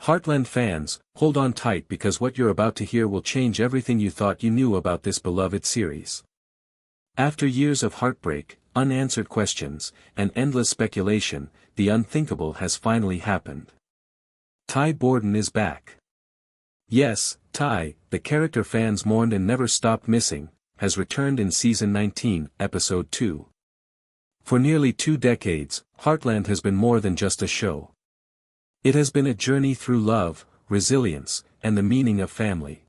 Heartland fans, hold on tight because what you're about to hear will change everything you thought you knew about this beloved series. After years of heartbreak, unanswered questions, and endless speculation, the unthinkable has finally happened. Ty Borden is back. Yes, Ty, the character fans mourned and never stopped missing, has returned in Season 19, Episode 2. For nearly 2 decades, Heartland has been more than just a show. It has been a journey through love, resilience, and the meaning of family.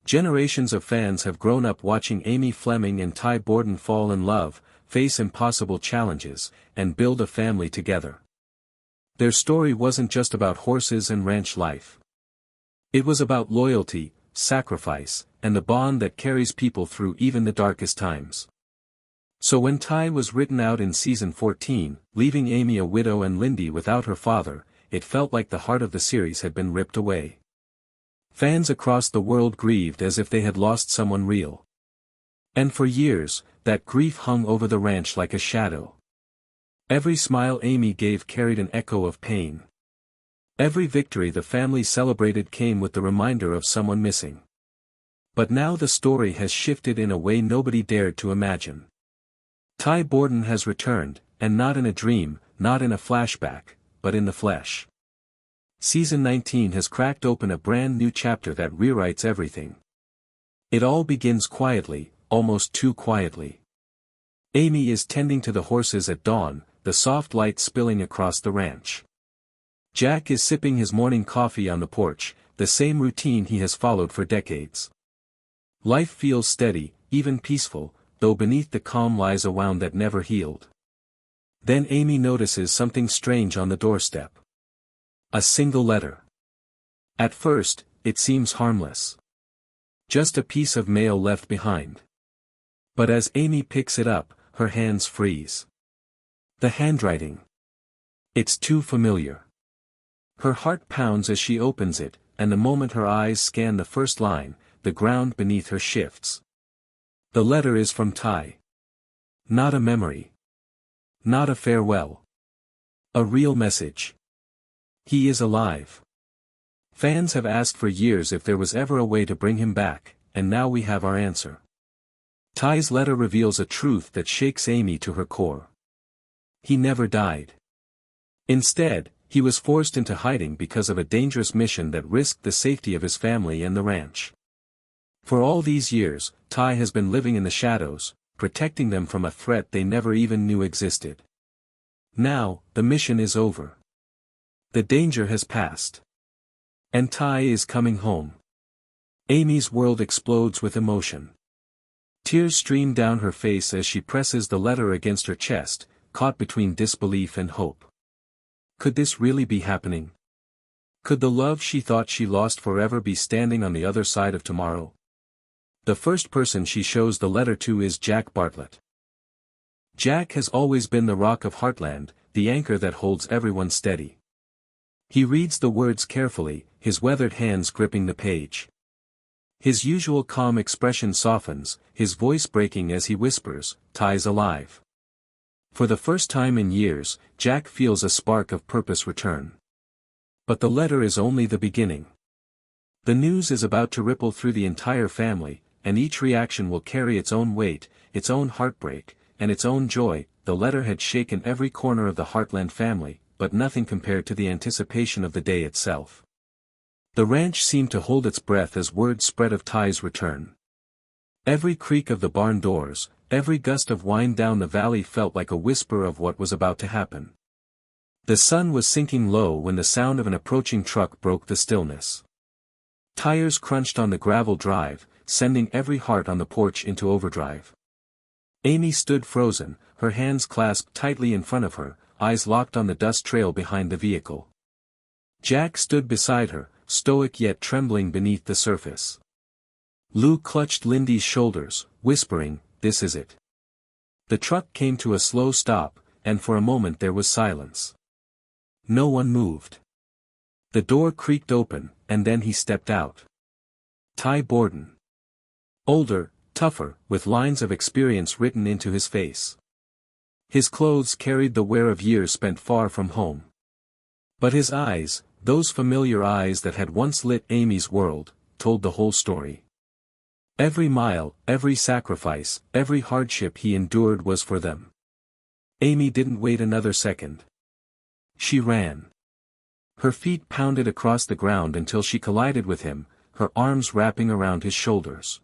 Generations of fans have grown up watching Amy Fleming and Ty Borden fall in love, face impossible challenges, and build a family together. Their story wasn't just about horses and ranch life. It was about loyalty, sacrifice, and the bond that carries people through even the darkest times. So when Ty was written out in Season 14, leaving Amy a widow and Lindy without her father, it felt like the heart of the series had been ripped away. Fans across the world grieved as if they had lost someone real. And for years, that grief hung over the ranch like a shadow. Every smile Amy gave carried an echo of pain. Every victory the family celebrated came with the reminder of someone missing. But now the story has shifted in a way nobody dared to imagine. Ty Borden has returned, and not in a dream, not in a flashback, but in the flesh. Season 19 has cracked open a brand new chapter that rewrites everything. It all begins quietly, almost too quietly. Amy is tending to the horses at dawn, the soft light spilling across the ranch. Jack is sipping his morning coffee on the porch, the same routine he has followed for decades. Life feels steady, even peaceful, though beneath the calm lies a wound that never healed. Then Amy notices something strange on the doorstep. A single letter. At first, it seems harmless. Just a piece of mail left behind. But as Amy picks it up, her hands freeze. The handwriting. It's too familiar. Her heart pounds as she opens it, and the moment her eyes scan the first line, the ground beneath her shifts. The letter is from Ty. Not a memory. Not a farewell. A real message. He is alive. Fans have asked for years if there was ever a way to bring him back, and now we have our answer. Ty's letter reveals a truth that shakes Amy to her core. He never died. Instead, he was forced into hiding because of a dangerous mission that risked the safety of his family and the ranch. For all these years, Ty has been living in the shadows, protecting them from a threat they never even knew existed. Now, the mission is over. The danger has passed. And Ty is coming home. Amy's world explodes with emotion. Tears stream down her face as she presses the letter against her chest, caught between disbelief and hope. Could this really be happening? Could the love she thought she lost forever be standing on the other side of tomorrow? The first person she shows the letter to is Jack Bartlett. Jack has always been the rock of Heartland, the anchor that holds everyone steady. He reads the words carefully, his weathered hands gripping the page. His usual calm expression softens, his voice breaking as he whispers, "Ty's alive." For the first time in years, Jack feels a spark of purpose return. But the letter is only the beginning. The news is about to ripple through the entire family, and each reaction will carry its own weight, its own heartbreak, and its own joy. The letter had shaken every corner of the Heartland family, but nothing compared to the anticipation of the day itself. The ranch seemed to hold its breath as word spread of Ty's return. Every creak of the barn doors, every gust of wind down the valley felt like a whisper of what was about to happen. The sun was sinking low when the sound of an approaching truck broke the stillness. Tires crunched on the gravel drive, sending every heart on the porch into overdrive. Amy stood frozen, her hands clasped tightly in front of her, eyes locked on the dust trail behind the vehicle. Jack stood beside her, stoic yet trembling beneath the surface. Lou clutched Lindy's shoulders, whispering, "This is it." The truck came to a slow stop, and for a moment there was silence. No one moved. The door creaked open, and then he stepped out. Ty Borden. Older, tougher, with lines of experience written into his face. His clothes carried the wear of years spent far from home. But his eyes, those familiar eyes that had once lit Amy's world, told the whole story. Every mile, every sacrifice, every hardship he endured was for them. Amy didn't wait another second. She ran. Her feet pounded across the ground until she collided with him, her arms wrapping around his shoulders.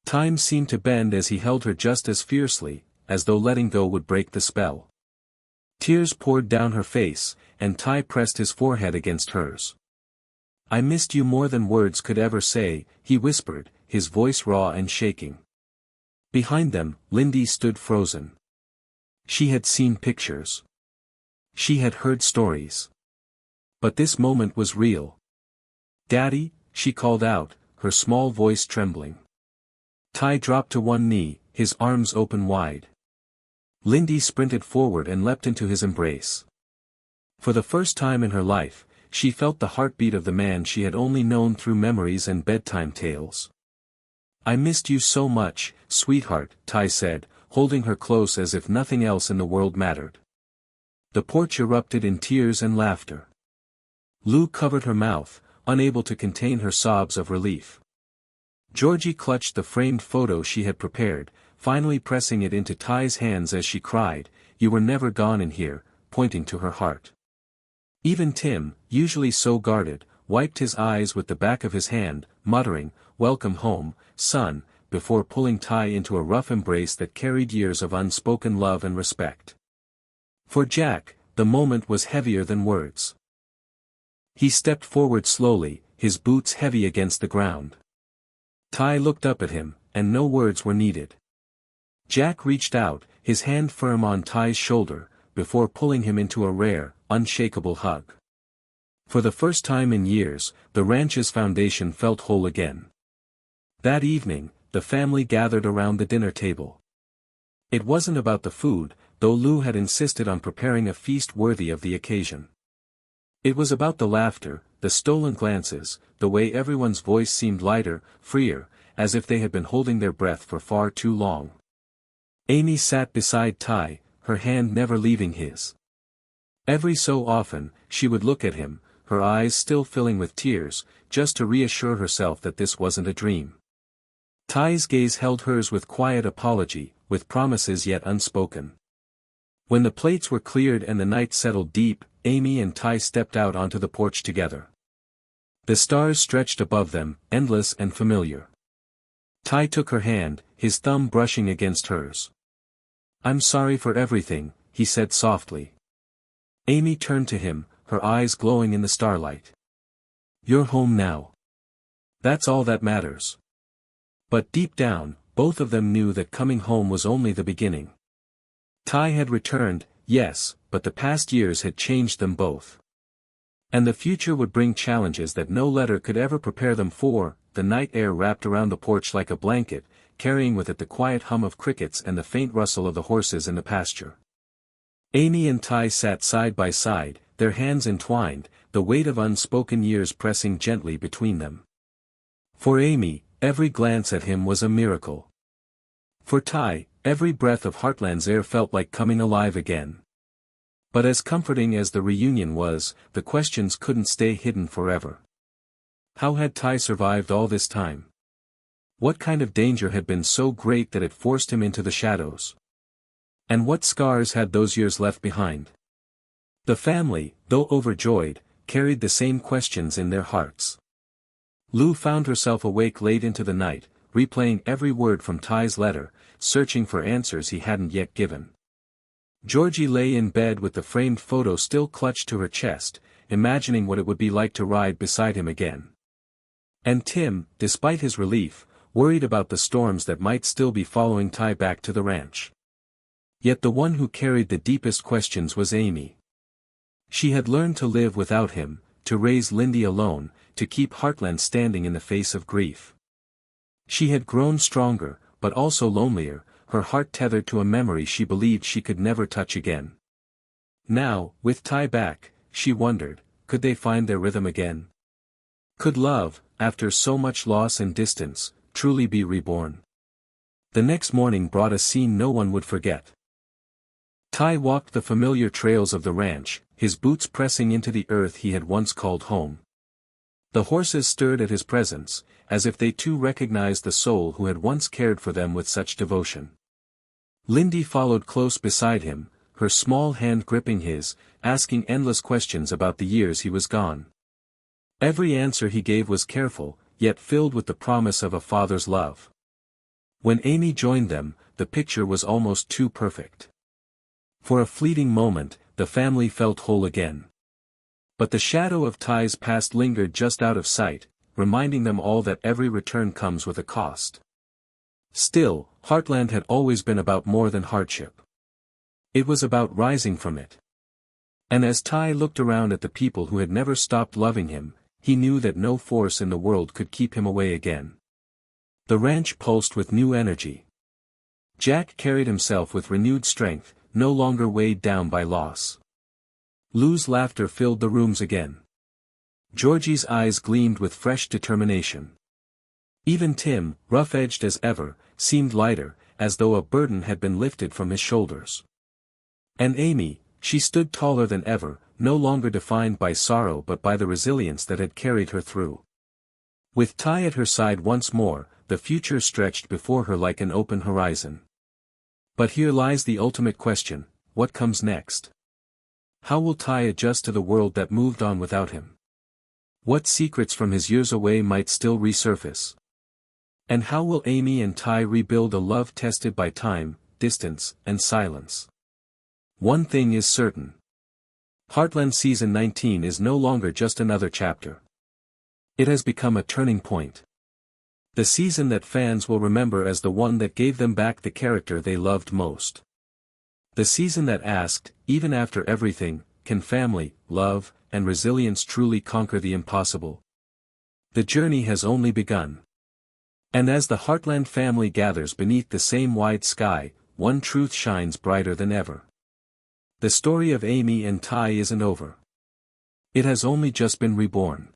Time seemed to bend as he held her just as fiercely, as though letting go would break the spell. Tears poured down her face, and Ty pressed his forehead against hers. "I missed you more than words could ever say," he whispered, his voice raw and shaking. Behind them, Lindy stood frozen. She had seen pictures. She had heard stories. But this moment was real. "Daddy," she called out, her small voice trembling. Ty dropped to one knee, his arms open wide. Lindy sprinted forward and leapt into his embrace. For the first time in her life, she felt the heartbeat of the man she had only known through memories and bedtime tales. "I missed you so much, sweetheart," Ty said, holding her close as if nothing else in the world mattered. The porch erupted in tears and laughter. Lou covered her mouth, unable to contain her sobs of relief. Georgie clutched the framed photo she had prepared, finally pressing it into Ty's hands as she cried, "You were never gone in here," pointing to her heart. Even Tim, usually so guarded, wiped his eyes with the back of his hand, muttering, "Welcome home, son," before pulling Ty into a rough embrace that carried years of unspoken love and respect. For Jack, the moment was heavier than words. He stepped forward slowly, his boots heavy against the ground. Ty looked up at him, and no words were needed. Jack reached out, his hand firm on Ty's shoulder, before pulling him into a rare, unshakable hug. For the first time in years, the ranch's foundation felt whole again. That evening, the family gathered around the dinner table. It wasn't about the food, though Lou had insisted on preparing a feast worthy of the occasion. It was about the laughter, the stolen glances, the way everyone's voice seemed lighter, freer, as if they had been holding their breath for far too long. Amy sat beside Ty, her hand never leaving his. Every so often, she would look at him, her eyes still filling with tears, just to reassure herself that this wasn't a dream. Ty's gaze held hers with quiet apology, with promises yet unspoken. When the plates were cleared and the night settled deep, Amy and Ty stepped out onto the porch together. The stars stretched above them, endless and familiar. Ty took her hand, his thumb brushing against hers. "I'm sorry for everything," he said softly. Amy turned to him, her eyes glowing in the starlight. "You're home now. That's all that matters." But deep down, both of them knew that coming home was only the beginning. Ty had returned, yes, but the past years had changed them both. And the future would bring challenges that no letter could ever prepare them for. The night air wrapped around the porch like a blanket, carrying with it the quiet hum of crickets and the faint rustle of the horses in the pasture. Amy and Ty sat side by side, their hands entwined, the weight of unspoken years pressing gently between them. For Amy, every glance at him was a miracle. For Ty, every breath of Heartland's air felt like coming alive again. But as comforting as the reunion was, the questions couldn't stay hidden forever. How had Ty survived all this time? What kind of danger had been so great that it forced him into the shadows? And what scars had those years left behind? The family, though overjoyed, carried the same questions in their hearts. Lou found herself awake late into the night, replaying every word from Ty's letter, searching for answers he hadn't yet given. Georgie lay in bed with the framed photo still clutched to her chest, imagining what it would be like to ride beside him again. And Tim, despite his relief, worried about the storms that might still be following Ty back to the ranch. Yet the one who carried the deepest questions was Amy. She had learned to live without him, to raise Lindy alone, to keep Heartland standing in the face of grief. She had grown stronger, but also lonelier, her heart tethered to a memory she believed she could never touch again. Now, with Ty back, she wondered, could they find their rhythm again? Could love, after so much loss and distance, truly be reborn? The next morning brought a scene no one would forget. Ty walked the familiar trails of the ranch, his boots pressing into the earth he had once called home. The horses stirred at his presence, as if they too recognized the soul who had once cared for them with such devotion. Lindy followed close beside him, her small hand gripping his, asking endless questions about the years he was gone. Every answer he gave was careful, yet filled with the promise of a father's love. When Amy joined them, the picture was almost too perfect. For a fleeting moment, the family felt whole again. But the shadow of Ty's past lingered just out of sight, reminding them all that every return comes with a cost. Still, Heartland had always been about more than hardship. It was about rising from it. And as Ty looked around at the people who had never stopped loving him, he knew that no force in the world could keep him away again. The ranch pulsed with new energy. Jack carried himself with renewed strength, no longer weighed down by loss. Lou's laughter filled the rooms again. Georgie's eyes gleamed with fresh determination. Even Tim, rough-edged as ever, seemed lighter, as though a burden had been lifted from his shoulders. And Amy, she stood taller than ever, no longer defined by sorrow but by the resilience that had carried her through. With Ty at her side once more, the future stretched before her like an open horizon. But here lies the ultimate question: what comes next? How will Ty adjust to the world that moved on without him? What secrets from his years away might still resurface? And how will Amy and Ty rebuild a love tested by time, distance, and silence? One thing is certain. Heartland Season 19 is no longer just another chapter. It has become a turning point. The season that fans will remember as the one that gave them back the character they loved most. The season that asked, even after everything, can family, love, and resilience truly conquer the impossible? The journey has only begun. And as the Heartland family gathers beneath the same wide sky, one truth shines brighter than ever. The story of Amy and Ty isn't over. It has only just been reborn.